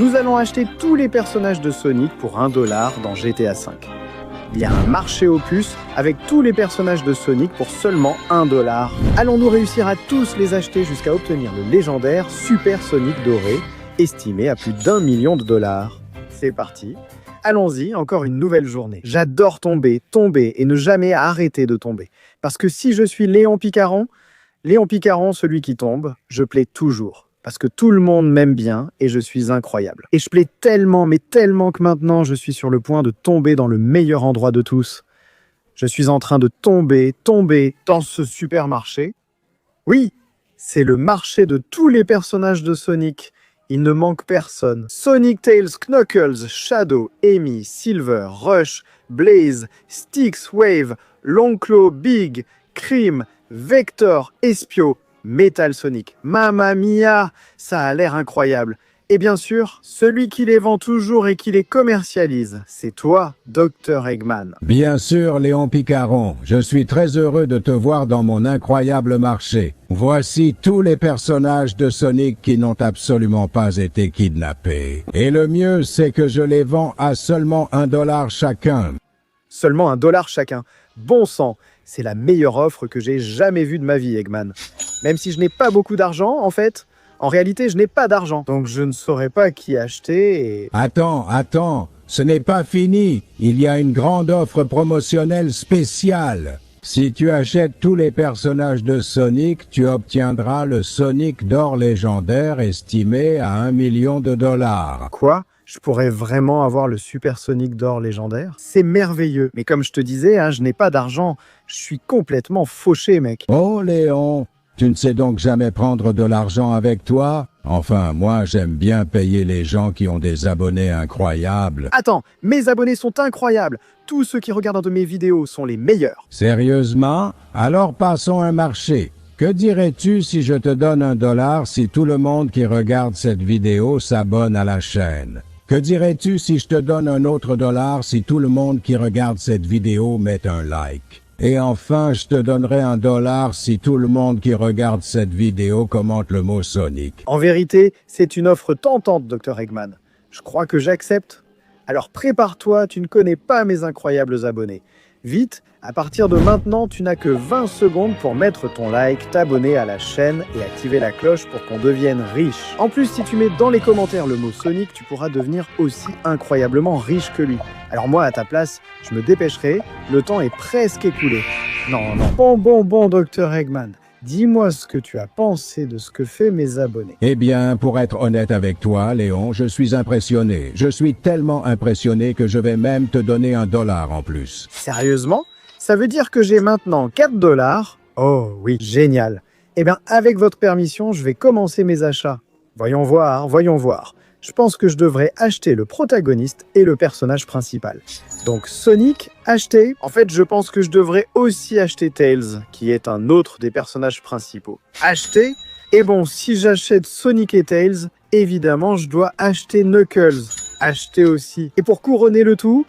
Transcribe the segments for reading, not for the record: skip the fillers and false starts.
Nous allons acheter tous les personnages de Sonic pour 1 dollar dans GTA V. Il y a un marché aux puces avec tous les personnages de Sonic pour seulement 1 dollar. Allons-nous réussir à tous les acheter jusqu'à obtenir le légendaire Super Sonic doré, estimé à plus d'1 million de dollars? C'est parti. Allons-y, encore une nouvelle journée. J'adore tomber et ne jamais arrêter de tomber. Parce que si je suis Léon Picaron, celui qui tombe, je plais toujours. Parce que tout le monde m'aime bien et je suis incroyable. Et je plais tellement, mais tellement que maintenant je suis sur le point de tomber dans le meilleur endroit de tous. Je suis en train de tomber dans ce supermarché. Oui, c'est le marché de tous les personnages de Sonic. Il ne manque personne. Sonic, Tails, Knuckles, Shadow, Amy, Silver, Rush, Blaze, Styx, Wave, Longclaw, Big, Cream, Vector, Espio, Metal Sonic. Mamma mia, ça a l'air incroyable. Et bien sûr, celui qui les vend toujours et qui les commercialise, c'est toi, Dr. Eggman. Bien sûr, Léon Picaron, je suis très heureux de te voir dans mon incroyable marché. Voici tous les personnages de Sonic qui n'ont absolument pas été kidnappés. Et le mieux, c'est que je les vends à seulement 1 dollar chacun. Seulement 1 dollar chacun. Bon sang, c'est la meilleure offre que j'ai jamais vue de ma vie, Eggman. Même si je n'ai pas beaucoup d'argent, en fait, en réalité, je n'ai pas d'argent. Donc je ne saurais pas qui acheter et... Attends, ce n'est pas fini. Il y a une grande offre promotionnelle spéciale. Si tu achètes tous les personnages de Sonic, tu obtiendras le Sonic d'or légendaire estimé à 1 million de dollars. Quoi ? Je pourrais vraiment avoir le Super Sonic d'or légendaire? C'est merveilleux. Mais comme je te disais, je n'ai pas d'argent. Je suis complètement fauché, mec. Oh Léon, tu ne sais donc jamais prendre de l'argent avec toi? Enfin, moi, j'aime bien payer les gens qui ont des abonnés incroyables. Attends, mes abonnés sont incroyables. Tous ceux qui regardent un de mes vidéos sont les meilleurs. Sérieusement? Alors passons un marché. Que dirais-tu si je te donne 1 dollar si tout le monde qui regarde cette vidéo s'abonne à la chaîne? Que dirais-tu si je te donne 1 autre dollar si tout le monde qui regarde cette vidéo met un like? Et enfin, je te donnerai 1 dollar si tout le monde qui regarde cette vidéo commente le mot Sonic. En vérité, c'est une offre tentante, Dr. Eggman. Je crois que j'accepte. Alors prépare-toi, tu ne connais pas mes incroyables abonnés. Vite, à partir de maintenant, tu n'as que 20 secondes pour mettre ton like, t'abonner à la chaîne et activer la cloche pour qu'on devienne riche. En plus, si tu mets dans les commentaires le mot Sonic, tu pourras devenir aussi incroyablement riche que lui. Alors moi, à ta place, je me dépêcherai, le temps est presque écoulé. Non. Bon, Dr. Eggman, dis-moi ce que tu as pensé de ce que fait mes abonnés. Eh bien, pour être honnête avec toi, Léon, je suis impressionné. Je suis tellement impressionné que je vais même te donner 1 dollar en plus. Sérieusement? Ça veut dire que j'ai maintenant 4 dollars? Oh oui, génial. Eh bien, avec votre permission, je vais commencer mes achats. Voyons voir. Je pense que je devrais acheter le protagoniste et le personnage principal. Donc Sonic, acheter. En fait, je pense que je devrais aussi acheter Tails, qui est un autre des personnages principaux. Acheter. Et bon, si j'achète Sonic et Tails, évidemment, je dois acheter Knuckles. Acheter aussi. Et pour couronner le tout,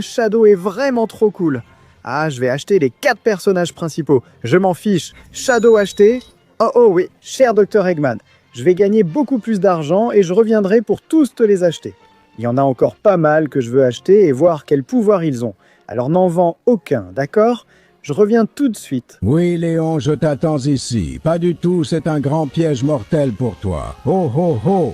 Shadow est vraiment trop cool. Je vais acheter les 4 personnages principaux. Je m'en fiche. Shadow acheté. Oh oui, cher Dr. Eggman. Je vais gagner beaucoup plus d'argent et je reviendrai pour tous te les acheter. Il y en a encore pas mal que je veux acheter et voir quel pouvoir ils ont. Alors n'en vends aucun, d'accord? Je reviens tout de suite. Oui, Léon, je t'attends ici. Pas du tout, c'est un grand piège mortel pour toi. Oh.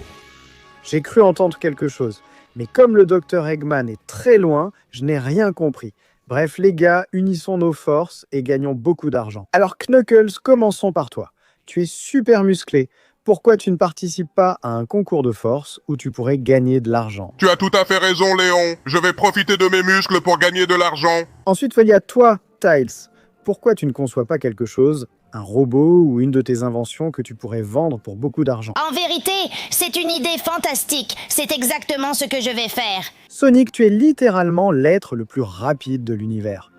J'ai cru entendre quelque chose. Mais comme le Dr. Eggman est très loin, je n'ai rien compris. Bref, les gars, unissons nos forces et gagnons beaucoup d'argent. Alors Knuckles, commençons par toi. Tu es super musclé. Pourquoi tu ne participes pas à un concours de force où tu pourrais gagner de l'argent? Tu as tout à fait raison, Léon. Je vais profiter de mes muscles pour gagner de l'argent. Ensuite, il y a toi, Tails. Pourquoi tu ne conçois pas quelque chose, un robot ou une de tes inventions que tu pourrais vendre pour beaucoup d'argent? En vérité, c'est une idée fantastique. C'est exactement ce que je vais faire. Sonic, tu es littéralement l'être le plus rapide de l'univers.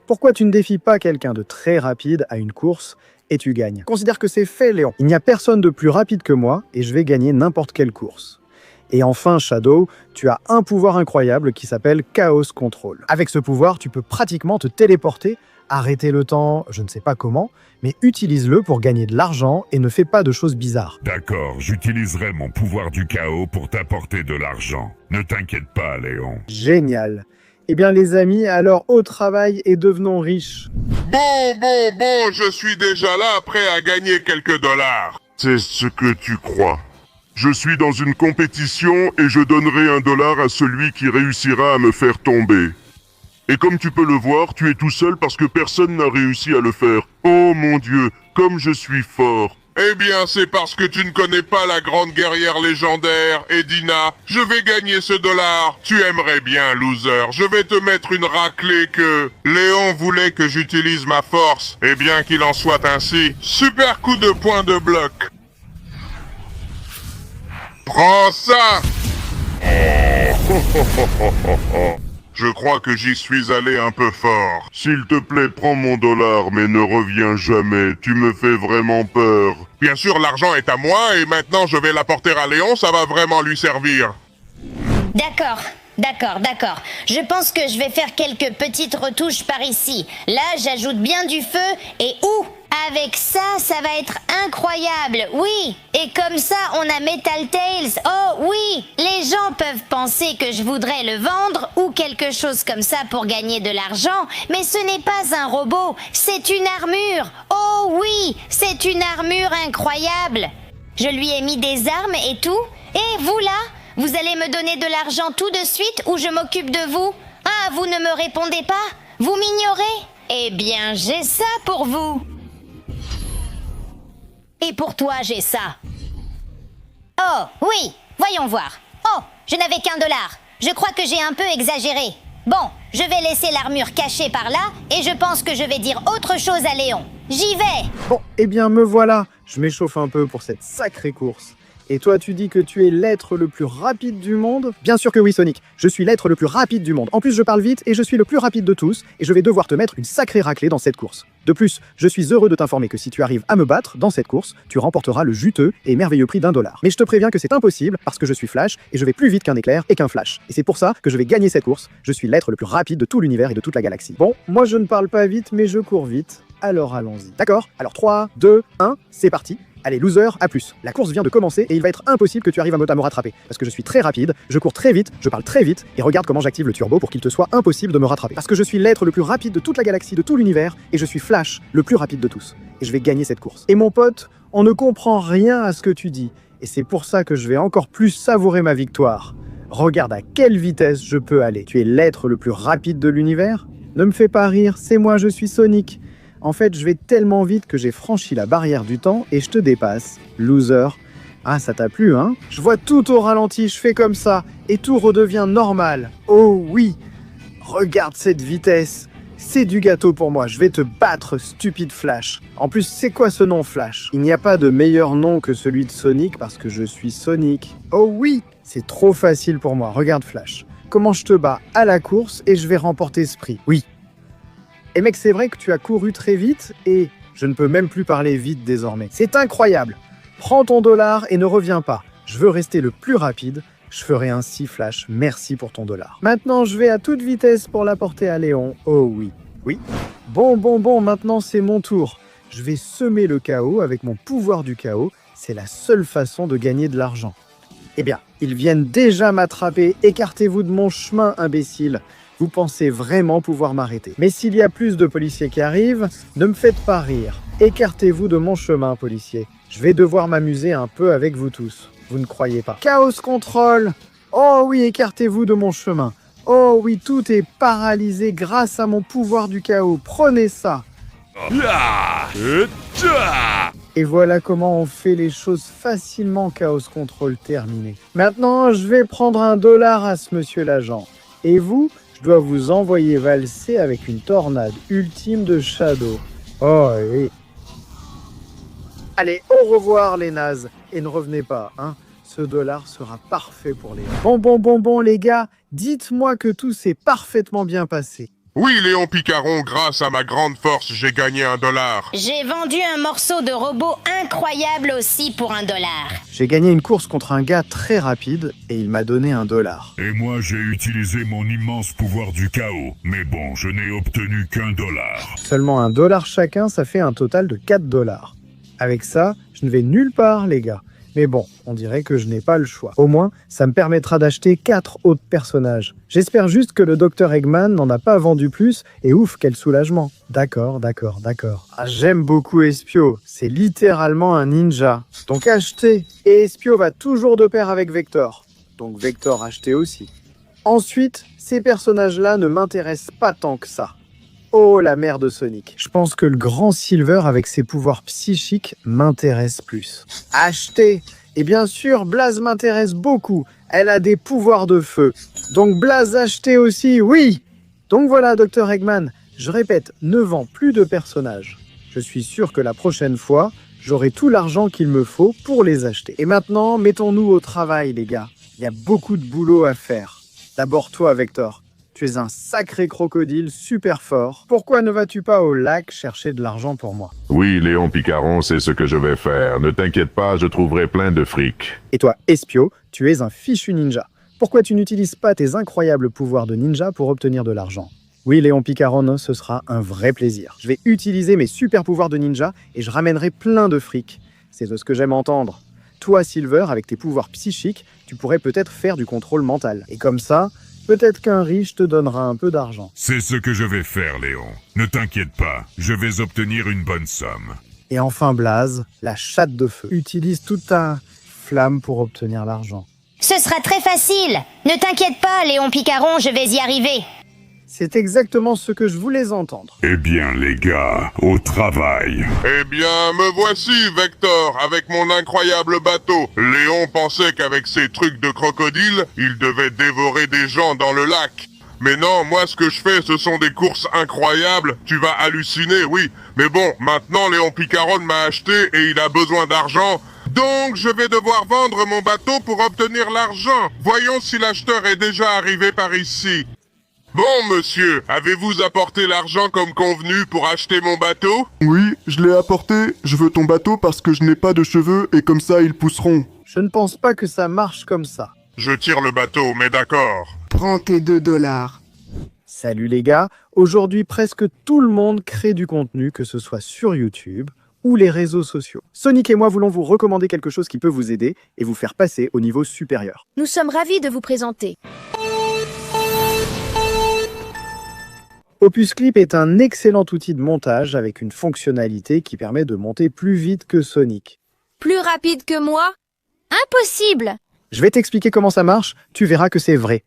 Pourquoi tu ne défies pas quelqu'un de très rapide à une course et tu gagnes? Considère que c'est fait, Léon. Il n'y a personne de plus rapide que moi et je vais gagner n'importe quelle course. Et enfin, Shadow, tu as un pouvoir incroyable qui s'appelle Chaos Control. Avec ce pouvoir, tu peux pratiquement te téléporter Arrêtez le temps, je ne sais pas comment, mais utilise-le pour gagner de l'argent et ne fais pas de choses bizarres. D'accord, j'utiliserai mon pouvoir du chaos pour t'apporter de l'argent. Ne t'inquiète pas, Léon. Génial. Eh bien les amis, alors au travail et devenons riches. Bon, je suis déjà là, prêt à gagner quelques dollars. C'est ce que tu crois. Je suis dans une compétition et je donnerai $1 à celui qui réussira à me faire tomber. Et comme tu peux le voir, tu es tout seul parce que personne n'a réussi à le faire. Oh mon Dieu, comme je suis fort. Eh bien, c'est parce que tu ne connais pas la grande guerrière légendaire, Edina. Je vais gagner ce dollar. Tu aimerais bien, loser. Je vais te mettre une raclée que... Léon voulait que j'utilise ma force. Eh bien qu'il en soit ainsi. Super coup de poing de bloc. Prends ça! Je crois que j'y suis allé un peu fort. S'il te plaît, prends mon $, mais ne reviens jamais. Tu me fais vraiment peur. Bien sûr, l'argent est à moi et maintenant je vais l'apporter à Léon, ça va vraiment lui servir. D'accord. Je pense que je vais faire quelques petites retouches par ici. Là, j'ajoute bien du feu et avec ça, ça va être incroyable, oui. Et comme ça, on a Metal Tails. Oh oui, les gens peuvent penser que je voudrais le vendre ou quelque chose comme ça pour gagner de l'argent, mais ce n'est pas un robot, c'est une armure. Oh oui, c'est une armure incroyable. Je lui ai mis des armes et tout. Et vous là, vous allez me donner de l'argent tout de suite ou je m'occupe de vous? Ah, vous ne me répondez pas? Vous m'ignorez? Eh bien, j'ai ça pour vous. Et pour toi, j'ai ça. Oh, oui, voyons voir. Oh, je n'avais qu'$1. Je crois que j'ai un peu exagéré. Bon, je vais laisser l'armure cachée par là et je pense que je vais dire autre chose à Léon. J'y vais! Bon, eh bien me voilà. Je m'échauffe un peu pour cette sacrée course. Et toi, tu dis que tu es l'être le plus rapide du monde? Bien sûr que oui, Sonic. Je suis l'être le plus rapide du monde. En plus, je parle vite et je suis le plus rapide de tous. Et je vais devoir te mettre une sacrée raclée dans cette course. De plus, je suis heureux de t'informer que si tu arrives à me battre dans cette course, tu remporteras le juteux et merveilleux prix $1. Mais je te préviens que c'est impossible parce que je suis Flash et je vais plus vite qu'un éclair et qu'un flash. Et c'est pour ça que je vais gagner cette course. Je suis l'être le plus rapide de tout l'univers et de toute la galaxie. Bon, moi je ne parle pas vite, mais je cours vite. Alors allons-y. D'accord? Alors 3, 2, 1, c'est parti. Allez, loser, à plus. La course vient de commencer et il va être impossible que tu arrives à me rattraper. Parce que je suis très rapide, je cours très vite, je parle très vite, et regarde comment j'active le turbo pour qu'il te soit impossible de me rattraper. Parce que je suis l'être le plus rapide de toute la galaxie, de tout l'univers, et je suis Flash, le plus rapide de tous. Et je vais gagner cette course. Et mon pote, on ne comprend rien à ce que tu dis. Et c'est pour ça que je vais encore plus savourer ma victoire. Regarde à quelle vitesse je peux aller. Tu es l'être le plus rapide de l'univers? Ne me fais pas rire, c'est moi, je suis Sonic. En fait, je vais tellement vite que j'ai franchi la barrière du temps et je te dépasse. Loser. Ah, ça t'a plu, hein? Je vois tout au ralenti, je fais comme ça, et tout redevient normal. Oh oui! Regarde cette vitesse! C'est du gâteau pour moi, je vais te battre, stupide Flash. En plus, c'est quoi ce nom, Flash? Il n'y a pas de meilleur nom que celui de Sonic parce que je suis Sonic. Oh oui! C'est trop facile pour moi, regarde Flash. Comment je te bats à la course et je vais remporter ce prix. Oui. Et mec, c'est vrai que tu as couru très vite et je ne peux même plus parler vite désormais. C'est incroyable. Prends ton $, et ne reviens pas. Je veux rester le plus rapide. Je ferai ainsi, Flash. Merci pour ton $. Maintenant, je vais à toute vitesse pour l'apporter à Léon. Oh oui. Oui. Bon, maintenant c'est mon tour. Je vais semer le chaos avec mon pouvoir du chaos. C'est la seule façon de gagner de l'argent. Eh bien, ils viennent déjà m'attraper. Écartez-vous de mon chemin, imbécile. Vous pensez vraiment pouvoir m'arrêter. Mais s'il y a plus de policiers qui arrivent, ne me faites pas rire. Écartez-vous de mon chemin, policiers. Je vais devoir m'amuser un peu avec vous tous. Vous ne croyez pas. Chaos Control! Oh oui, écartez-vous de mon chemin. Oh oui, tout est paralysé grâce à mon pouvoir du chaos. Prenez ça! Et voilà comment on fait les choses facilement, Chaos Control terminé. Maintenant, je vais prendre $1 à ce monsieur l'agent. Et vous, je dois vous envoyer valser avec une tornade ultime de Shadow. Oh oui. Allez, au revoir les nazes. Et ne revenez pas, hein. Ce $, sera parfait pour les... Bon, les gars, dites-moi que tout s'est parfaitement bien passé. Oui, Léon Picaron, grâce à ma grande force, j'ai gagné $1. J'ai vendu un morceau de robot incroyable aussi pour $1. J'ai gagné une course contre un gars très rapide et il m'a donné $1. Et moi, j'ai utilisé mon immense pouvoir du chaos. Mais bon, je n'ai obtenu qu'$1. Seulement $1 chacun, ça fait un total de $4. Avec ça, je ne vais nulle part, les gars. Mais bon, on dirait que je n'ai pas le choix. Au moins, ça me permettra d'acheter 4 autres personnages. J'espère juste que le Dr Eggman n'en a pas vendu plus, et ouf, quel soulagement. D'accord. Ah, j'aime beaucoup Espio, c'est littéralement un ninja. Donc achetez, et Espio va toujours de pair avec Vector. Donc Vector achetez aussi. Ensuite, ces personnages-là ne m'intéressent pas tant que ça. Oh, la mère de Sonic. Je pense que le grand Silver avec ses pouvoirs psychiques m'intéresse plus. Achetez. Et bien sûr, Blaze m'intéresse beaucoup. Elle a des pouvoirs de feu. Donc Blaze achetez aussi, oui. Donc voilà, Dr Eggman. Je répète, ne vends plus de personnages. Je suis sûr que la prochaine fois, j'aurai tout l'argent qu'il me faut pour les acheter. Et maintenant, mettons-nous au travail, les gars. Il y a beaucoup de boulot à faire. D'abord toi, Vector. Tu es un sacré crocodile super fort. Pourquoi ne vas-tu pas au lac chercher de l'argent pour moi? Oui, Léon Picaron, c'est ce que je vais faire. Ne t'inquiète pas, je trouverai plein de fric. Et toi, Espio, tu es un fichu ninja. Pourquoi tu n'utilises pas tes incroyables pouvoirs de ninja pour obtenir de l'argent? Oui, Léon Picaron, ce sera un vrai plaisir. Je vais utiliser mes super pouvoirs de ninja et je ramènerai plein de fric. C'est de ce que j'aime entendre. Toi, Silver, avec tes pouvoirs psychiques, tu pourrais peut-être faire du contrôle mental. Et comme ça, peut-être qu'un riche te donnera un peu d'argent. C'est ce que je vais faire, Léon. Ne t'inquiète pas, je vais obtenir une bonne somme. Et enfin Blaze, la chatte de feu. Utilise toute ta flamme pour obtenir l'argent. Ce sera très facile. Ne t'inquiète pas, Léon Picaron, je vais y arriver. C'est exactement ce que je voulais entendre. Eh bien, les gars, au travail. Eh bien, me voici, Vector, avec mon incroyable bateau. Léon pensait qu'avec ses trucs de crocodile, il devait dévorer des gens dans le lac. Mais non, moi ce que je fais, ce sont des courses incroyables. Tu vas halluciner, oui. Mais bon, maintenant Léon Picaron m'a acheté et il a besoin d'argent. Donc, je vais devoir vendre mon bateau pour obtenir l'argent. Voyons si l'acheteur est déjà arrivé par ici. Bon, monsieur, avez-vous apporté l'argent comme convenu pour acheter mon bateau? Oui, je l'ai apporté. Je veux ton bateau parce que je n'ai pas de cheveux et comme ça ils pousseront. Je ne pense pas que ça marche comme ça. Je tire le bateau, mais d'accord. Prends tes $2. Salut les gars, aujourd'hui presque tout le monde crée du contenu, que ce soit sur YouTube ou les réseaux sociaux. Sonic et moi voulons vous recommander quelque chose qui peut vous aider et vous faire passer au niveau supérieur. Nous sommes ravis de vous présenter. Opus Clip est un excellent outil de montage avec une fonctionnalité qui permet de monter plus vite que Sonic. Plus rapide que moi? Impossible! Je vais t'expliquer comment ça marche, tu verras que c'est vrai.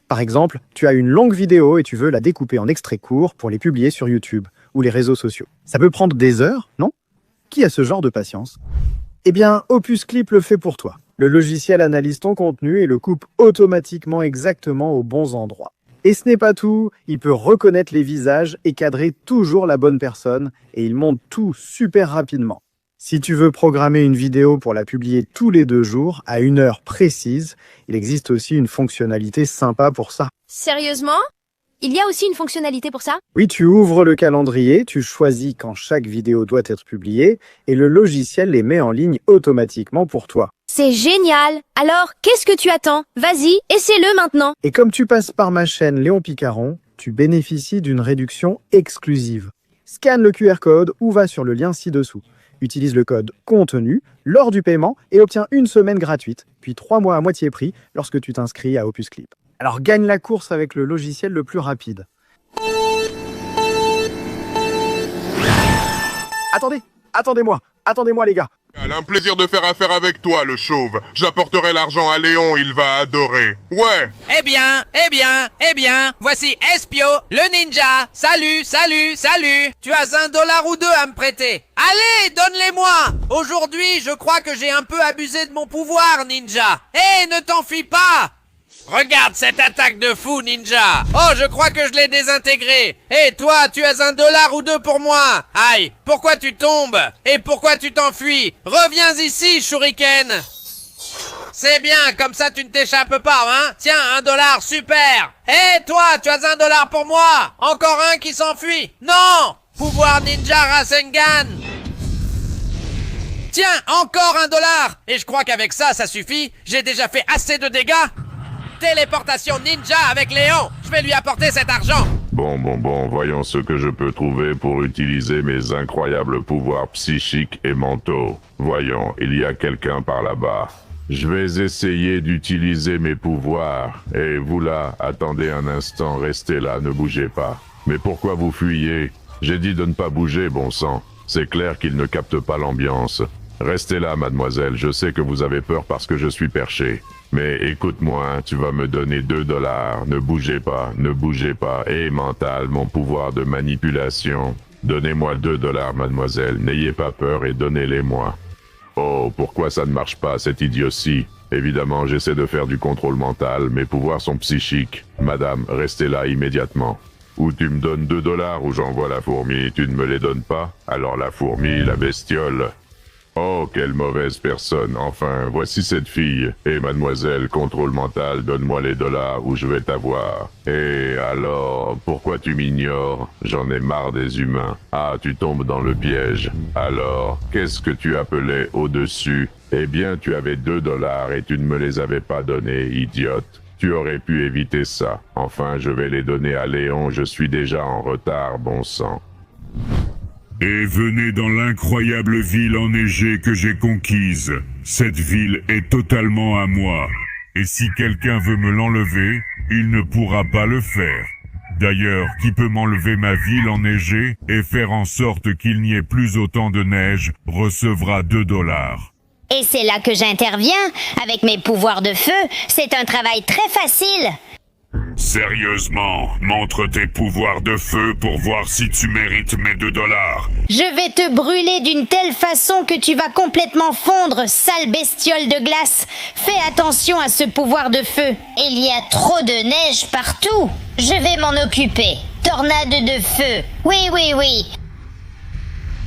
Par exemple, tu as une longue vidéo et tu veux la découper en extraits courts pour les publier sur YouTube ou les réseaux sociaux. Ça peut prendre des heures, non? Qui a ce genre de patience? Eh bien, Opus Clip le fait pour toi. Le logiciel analyse ton contenu et le coupe automatiquement exactement aux bons endroits. Et ce n'est pas tout, il peut reconnaître les visages et cadrer toujours la bonne personne, et il monte tout super rapidement. Si tu veux programmer une vidéo pour la publier tous les 2 jours, à une heure précise, il existe aussi une fonctionnalité sympa pour ça. Sérieusement? Il y a aussi une fonctionnalité pour ça? Oui, tu ouvres le calendrier, tu choisis quand chaque vidéo doit être publiée, et le logiciel les met en ligne automatiquement pour toi. C'est génial! Alors, qu'est-ce que tu attends? Vas-y, essaie-le maintenant! Et comme tu passes par ma chaîne Léon Picaron, tu bénéficies d'une réduction exclusive. Scanne le QR code ou va sur le lien ci-dessous. Utilise le code CONTENU lors du paiement et obtiens 1 semaine gratuite, puis 3 mois à moitié prix lorsque tu t'inscris à Opus Clip. Alors gagne la course avec le logiciel le plus rapide. Attendez-moi les gars. Un plaisir de faire affaire avec toi, le chauve. J'apporterai l'argent à Léon, il va adorer. Ouais. Eh bien, voici Espio, le ninja. Salut. Tu as $1 ou 2 à me prêter. Allez, donne-les-moi. Aujourd'hui, je crois que j'ai un peu abusé de mon pouvoir, ninja. Eh, ne t'enfuis pas. Regarde cette attaque de fou, ninja. Oh, je crois que je l'ai désintégré. Et toi, tu as $1 ou 2 pour moi. Aïe, pourquoi tu tombes? Et pourquoi tu t'enfuis? Reviens ici, Shuriken. C'est bien, comme ça tu ne t'échappes pas, hein. Tiens, $1, super. Hé, toi, tu as $1 pour moi. Encore un qui s'enfuit. Non. Pouvoir ninja Rasengan. Tiens, encore $1. Et je crois qu'avec ça, ça suffit. J'ai déjà fait assez de dégâts. Téléportation ninja avec Léon. Je vais lui apporter cet argent. Bon, voyons ce que je peux trouver pour utiliser mes incroyables pouvoirs psychiques et mentaux. Voyons, il y a quelqu'un par là-bas. Je vais essayer d'utiliser mes pouvoirs. Et vous là, attendez un instant, restez là, ne bougez pas. Mais pourquoi vous fuyez? J'ai dit de ne pas bouger, bon sang. C'est clair qu'il ne capte pas l'ambiance. Restez là, mademoiselle, je sais que vous avez peur parce que je suis perché. Mais écoute-moi, tu vas me donner $2. Ne bougez pas, ne bougez pas. Et mental, mon pouvoir de manipulation. Donnez-moi $2, mademoiselle. N'ayez pas peur et donnez-les-moi. Oh, pourquoi ça ne marche pas, cette idiotie? Évidemment, j'essaie de faire du contrôle mental. Mes pouvoirs sont psychiques. Madame, restez là immédiatement. Ou tu me donnes $2 ou j'envoie la fourmi. Tu ne me les donnes pas? Alors la fourmi, la bestiole... Oh, quelle mauvaise personne. Enfin, voici cette fille. Et mademoiselle, contrôle mental, donne-moi les $, ou je vais t'avoir. Et alors, pourquoi tu m'ignores? J'en ai marre des humains. Ah, tu tombes dans le piège. Alors, qu'est-ce que tu appelais au-dessus? Eh bien, tu avais $2 et tu ne me les avais pas donnés, idiote. Tu aurais pu éviter ça. Enfin, je vais les donner à Léon, je suis déjà en retard, bon sang. Et venez dans l'incroyable ville enneigée que j'ai conquise. Cette ville est totalement à moi. Et si quelqu'un veut me l'enlever, il ne pourra pas le faire. D'ailleurs, qui peut m'enlever ma ville enneigée et faire en sorte qu'il n'y ait plus autant de neige, recevra $2. Et c'est là que j'interviens. Avec mes pouvoirs de feu, c'est un travail très facile. Sérieusement, montre tes pouvoirs de feu pour voir si tu mérites mes $2. Je vais te brûler d'une telle façon que tu vas complètement fondre, sale bestiole de glace. Fais attention à ce pouvoir de feu. Il y a trop de neige partout. Je vais m'en occuper. Tornade de feu. Oui.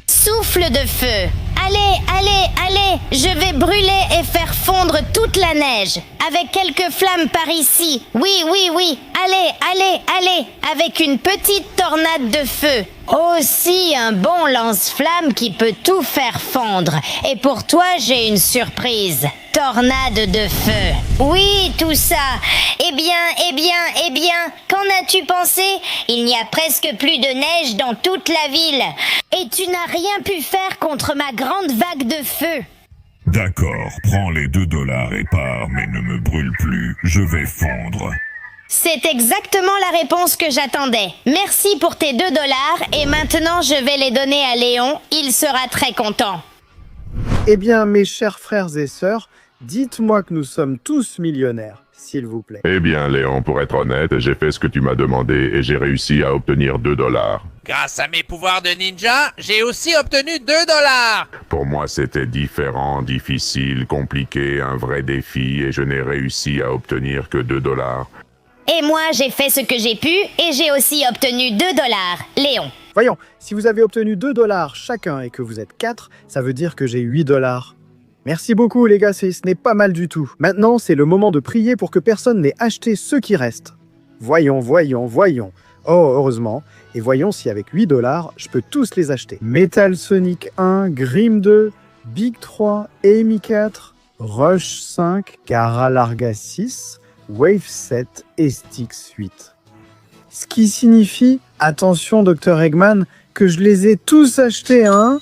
Souffle de feu. Allez, je vais brûler et faire fondre toute la neige. Avec quelques flammes par ici. Oui. Allez, avec une petite tornade de feu. Aussi un bon lance-flamme qui peut tout faire fondre. Et pour toi, j'ai une surprise. Tornade de feu. Oui, tout ça. Eh bien, qu'en as-tu pensé? Il n'y a presque plus de neige dans toute la ville. Et tu n'as rien pu faire contre ma grande vague de feu. D'accord, prends les $2 et pars, mais ne me brûle plus, je vais fondre. C'est exactement la réponse que j'attendais. Merci pour tes $2 et maintenant je vais les donner à Léon. Il sera très content. Eh bien, mes chers frères et sœurs, dites-moi que nous sommes tous millionnaires, s'il vous plaît. Eh bien, Léon, pour être honnête, j'ai fait ce que tu m'as demandé et j'ai réussi à obtenir $2. Grâce à mes pouvoirs de ninja, j'ai aussi obtenu $2. Pour moi, c'était différent, difficile, compliqué, un vrai défi et je n'ai réussi à obtenir que $2. Et moi, j'ai fait ce que j'ai pu et j'ai aussi obtenu $2. Léon. Voyons, si vous avez obtenu $2 chacun et que vous êtes 4, ça veut dire que j'ai $8. Merci beaucoup les gars, ce n'est pas mal du tout. Maintenant, c'est le moment de prier pour que personne n'ait acheté ceux qui restent. Voyons. Oh, heureusement. Et voyons si avec $8, je peux tous les acheter. Metal Sonic 1, Grim 2, Big 3, Amy 4, Rush 5, Gara Larga 6, Wave 7 et Styx 8. Ce qui signifie, attention Dr Eggman, que je les ai tous achetés, hein?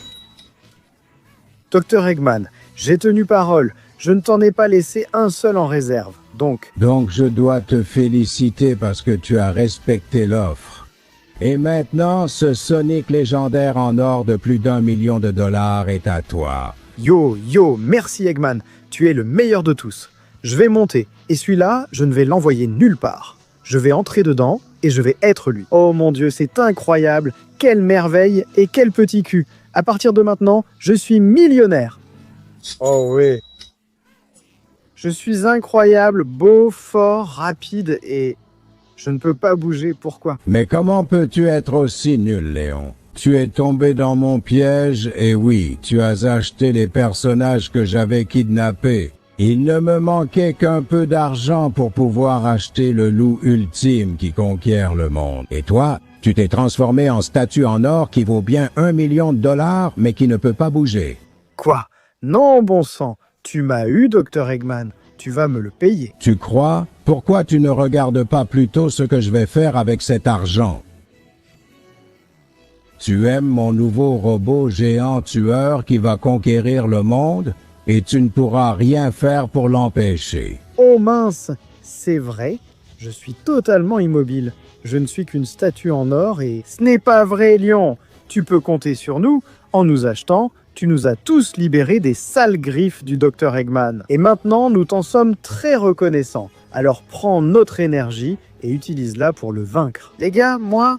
Dr Eggman, j'ai tenu parole, je ne t'en ai pas laissé un seul en réserve, donc... Donc je dois te féliciter parce que tu as respecté l'offre. Et maintenant, ce Sonic légendaire en or de plus d'1 million de dollars est à toi. Yo, merci Eggman, tu es le meilleur de tous. Je vais monter, et celui-là, je ne vais l'envoyer nulle part. Je vais entrer dedans, et je vais être lui. Oh mon Dieu, c'est incroyable, quelle merveille et quel petit cul. À partir de maintenant, je suis millionnaire. Oh oui. Je suis incroyable, beau, fort, rapide, et je ne peux pas bouger, pourquoi? Mais comment peux-tu être aussi nul, Léon? Tu es tombé dans mon piège, et oui, tu as acheté les personnages que j'avais kidnappés. Il ne me manquait qu'un peu d'argent pour pouvoir acheter le loup ultime qui conquiert le monde. Et toi, tu t'es transformé en statue en or qui vaut bien 1 million de dollars, mais qui ne peut pas bouger. Quoi? Non, bon sang. Tu m'as eu, Dr. Eggman. Tu vas me le payer. Tu crois? Pourquoi tu ne regardes pas plutôt ce que je vais faire avec cet argent? Tu aimes mon nouveau robot géant tueur qui va conquérir le monde et tu ne pourras rien faire pour l'empêcher. Oh mince, c'est vrai, je suis totalement immobile. Je ne suis qu'une statue en or et... Ce n'est pas vrai, Lion. Tu peux compter sur nous. En nous achetant, tu nous as tous libérés des sales griffes du Dr. Eggman. Et maintenant, nous t'en sommes très reconnaissants. Alors prends notre énergie et utilise-la pour le vaincre. Les gars, moi...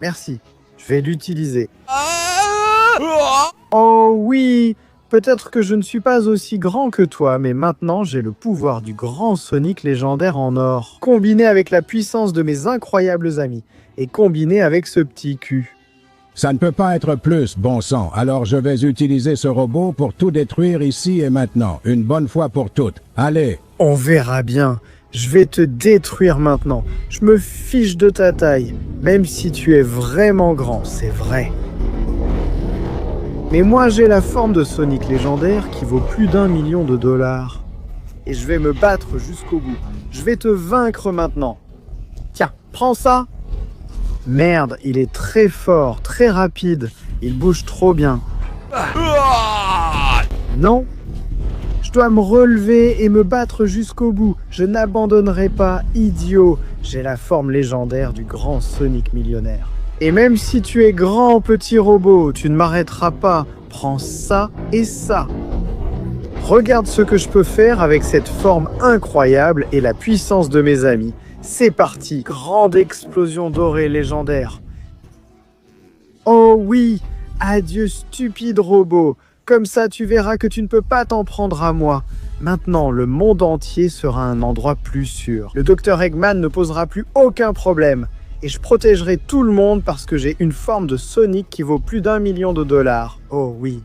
Merci. Je vais l'utiliser. Oh oui! Peut-être que je ne suis pas aussi grand que toi, mais maintenant j'ai le pouvoir du grand Sonic légendaire en or, combiné avec la puissance de mes incroyables amis, et combiné avec ce petit cul. Ça ne peut pas être plus, bon sang. Alors je vais utiliser ce robot pour tout détruire ici et maintenant, une bonne fois pour toutes. Allez! On verra bien. Je vais te détruire maintenant. Je me fiche de ta taille, même si tu es vraiment grand, c'est vrai. Mais moi, j'ai la forme de Sonic légendaire qui vaut plus d'1 million de dollars. Et je vais me battre jusqu'au bout. Je vais te vaincre maintenant. Tiens, prends ça. Merde, il est très fort, très rapide. Il bouge trop bien. Non. Je dois me relever et me battre jusqu'au bout. Je n'abandonnerai pas, idiot. J'ai la forme légendaire du grand Sonic millionnaire. Et même si tu es grand, petit robot, tu ne m'arrêteras pas. Prends ça et ça. Regarde ce que je peux faire avec cette forme incroyable et la puissance de mes amis. C'est parti, grande explosion dorée légendaire. Oh oui, adieu stupide robot. Comme ça, tu verras que tu ne peux pas t'en prendre à moi. Maintenant, le monde entier sera un endroit plus sûr. Le Dr. Eggman ne posera plus aucun problème. Et je protégerai tout le monde parce que j'ai une forme de Sonic qui vaut plus d'1 million de dollars. Oh oui.